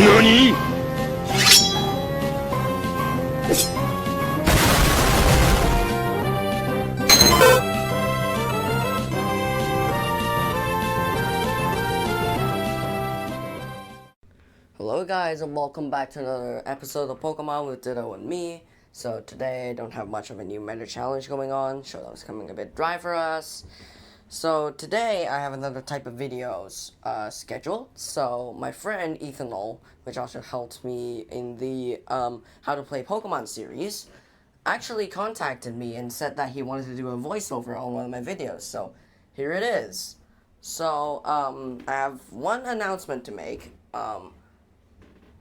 何 Hello guys, and welcome back to another episode of Pokemon with Ditto and me. So today I don't have much of a new meta challenge going on. Showdown's coming a bit dry for us. So today I have another type of videos scheduled. So my friend Ethanol, which also helped me in the How to Play Pokemon series, actually contacted me and said that he wanted to do a voiceover on one of my videos. So here it is. So I have one announcement to make.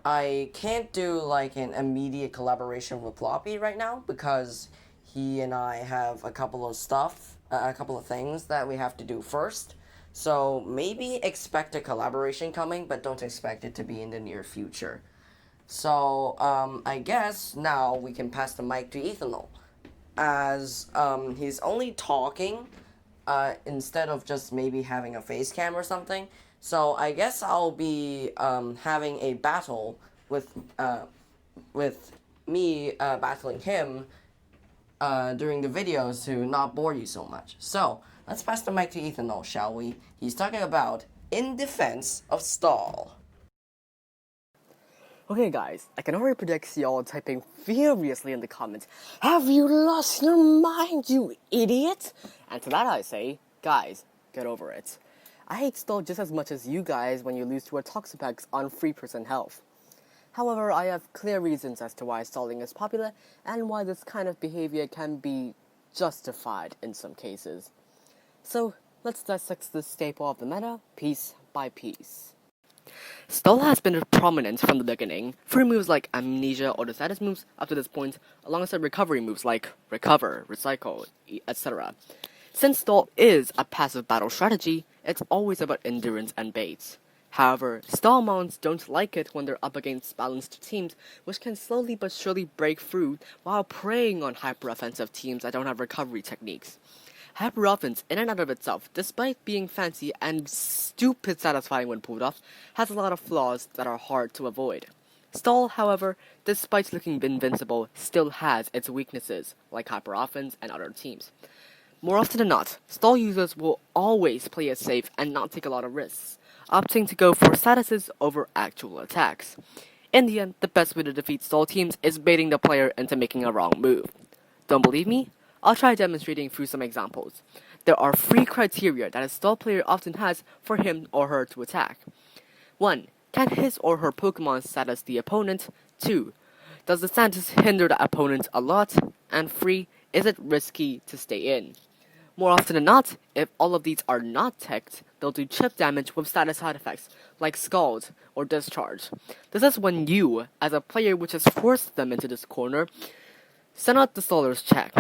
I can't do like an immediate collaboration with Floppy right now because he and I have a couple of things that we have to do first. So maybe expect a collaboration coming, but don't expect it to be in the near future. So I guess now we can pass the mic to Ethanol, as he's only talking instead of just maybe having a face cam or something. So I guess I'll be having a battle with me battling him during the videos to not bore you so much. So let's pass the mic to Ethanol, shall we? He's talking about In Defense of Stall. Okay guys, I can already predict y'all typing furiously in the comments, "Have you lost your mind, you idiot?" And to that I say, guys, get over it. I hate Stall just as much as you guys when you lose to a Toxapex on 3% health. However, I have clear reasons as to why stalling is popular and why this kind of behavior can be justified in some cases. So, let's dissect this staple of the meta piece by piece. Stall has been prominent from the beginning, through moves like Amnesia or the status moves up to this point, alongside recovery moves like Recover, Recycle, etc. Since Stall is a passive battle strategy, it's always about endurance and baits. However, Stall mounts don't like it when they're up against balanced teams, which can slowly but surely break through while preying on hyper-offensive teams that don't have recovery techniques. Hyper-offense, in and out of itself, despite being fancy and stupid satisfying when pulled off, has a lot of flaws that are hard to avoid. Stall, however, despite looking invincible, still has its weaknesses, like hyper-offense and other teams. More often than not, Stall users will always play it safe and not take a lot of risks, opting to go for statuses over actual attacks. In the end, the best way to defeat Stall teams is baiting the player into making a wrong move. Don't believe me? I'll try demonstrating through some examples. There are 3 criteria that a Stall player often has for him or her to attack. 1. Can his or her Pokemon status the opponent? 2. Does the status hinder the opponent a lot? And 3. Is it risky to stay in? More often than not, if all of these are not teched, they'll do chip damage with status side effects, like Scald or Discharge. This is when you, as a player which has forced them into this corner, send out the Staller's check.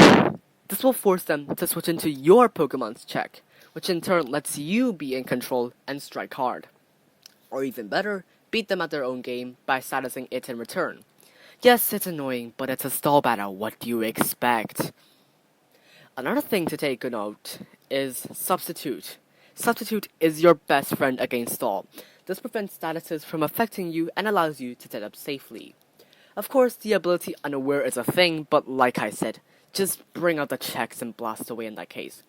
This will force them to switch into your Pokemon's check, which in turn lets you be in control and strike hard. Or even better, beat them at their own game by statusing it in return. Yes, it's annoying, but it's a Stall battle, what do you expect? Another thing to take a note is Substitute. Substitute is your best friend against Stall. This prevents statuses from affecting you and allows you to set up safely. Of course, the ability Unaware is a thing, but like I said, just bring out the checks and blast away in that case.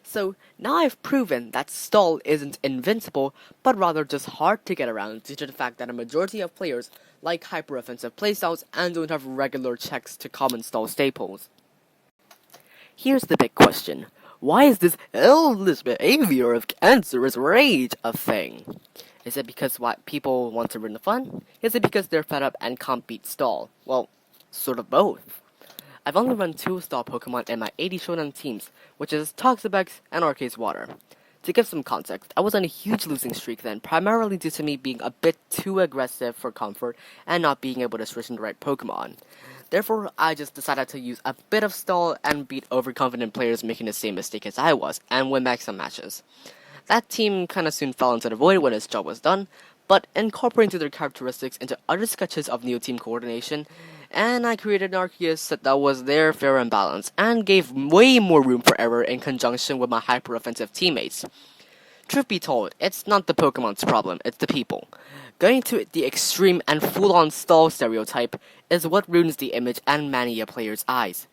So, now I've proven that Stall isn't invincible, but rather just hard to get around due to the fact that a majority of players like hyper-offensive playstyles and don't have regular checks to common Stall staples. Here's the big question. Why is this helpless behavior of cancerous rage a thing? Is it because people want to ruin the fun? Is it because they're fed up and can't beat Stall? Well, sort of both. I've only run 2 Stall Pokemon in my 80 Showdown teams, which is Toxapex and Arceus Water. To give some context, I was on a huge losing streak then, primarily due to me being a bit too aggressive for comfort and not being able to switch in the right Pokemon. Therefore, I just decided to use a bit of Stall and beat overconfident players making the same mistake as I was, and win back some matches. That team kinda soon fell into the void when its job was done, but incorporating their characteristics into other sketches of new team coordination, and I created an Arceus that was there, fair and balanced, and gave way more room for error in conjunction with my hyper-offensive teammates. Truth be told, it's not the Pokemon's problem, it's the people. Going to the extreme and full-on stall stereotype is what ruins the image and many a player's eyes.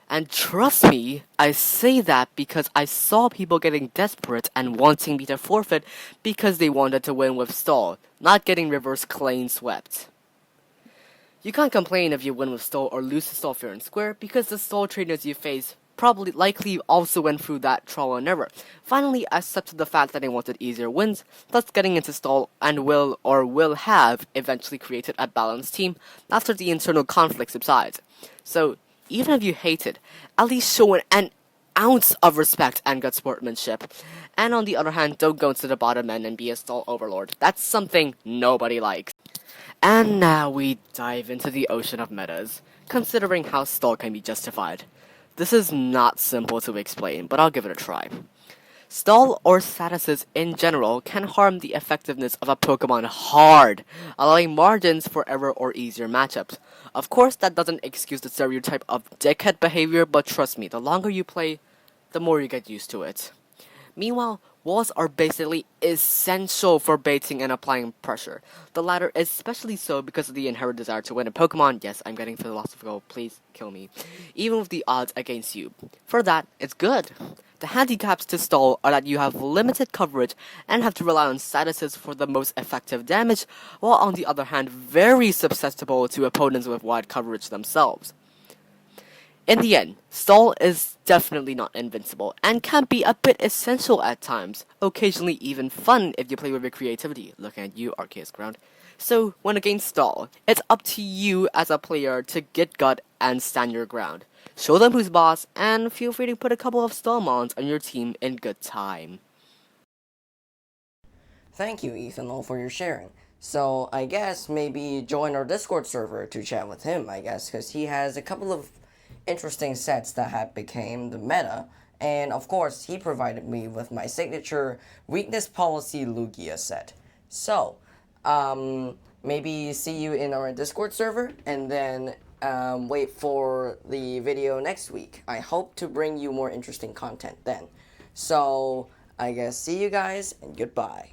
And trust me, I say that because I saw people getting desperate and wanting me to forfeit because they wanted to win with stall, not getting reverse clean swept. You can't complain if you win with stall or lose to stall fair and square because the stall trainers you face likely also went through that trial and error. Finally accepted the fact that they wanted easier wins, thus getting into stall and will have eventually created a balanced team after the internal conflict subsides. So, even if you hate it, at least show an ounce of respect and good sportsmanship. And on the other hand, don't go into the bottom end and be a stall overlord. That's something nobody likes. And now we dive into the ocean of metas, considering how stall can be justified. This is not simple to explain, but I'll give it a try. Stall or statuses in general can harm the effectiveness of a Pokémon hard, allowing margins for error or easier matchups. Of course, that doesn't excuse the stereotype of dickhead behavior, but trust me, the longer you play, the more you get used to it. Meanwhile, walls are basically essential for baiting and applying pressure. The latter especially so because of the inherent desire to win a Pokemon. Yes, I'm getting philosophical, please kill me. Even with the odds against you. For that, it's good. The handicaps to stall are that you have limited coverage and have to rely on statuses for the most effective damage, while on the other hand, very susceptible to opponents with wide coverage themselves. In the end, stall is definitely not invincible, and can be a bit essential at times, occasionally even fun if you play with your creativity, looking at you, Arceus Ground. So, when against stall, it's up to you as a player to get gut and stand your ground. Show them who's boss, and feel free to put a couple of stall mons on your team in good time. Thank you, Ethan, for your sharing. So, I guess maybe join our Discord server to chat with him, I guess, because he has a couple of interesting sets that have became the meta, and of course he provided me with my signature weakness policy Lugia set. So maybe see you in our Discord server, and then wait for the video next week. I hope to bring you more interesting content then. So I guess see you guys, and goodbye.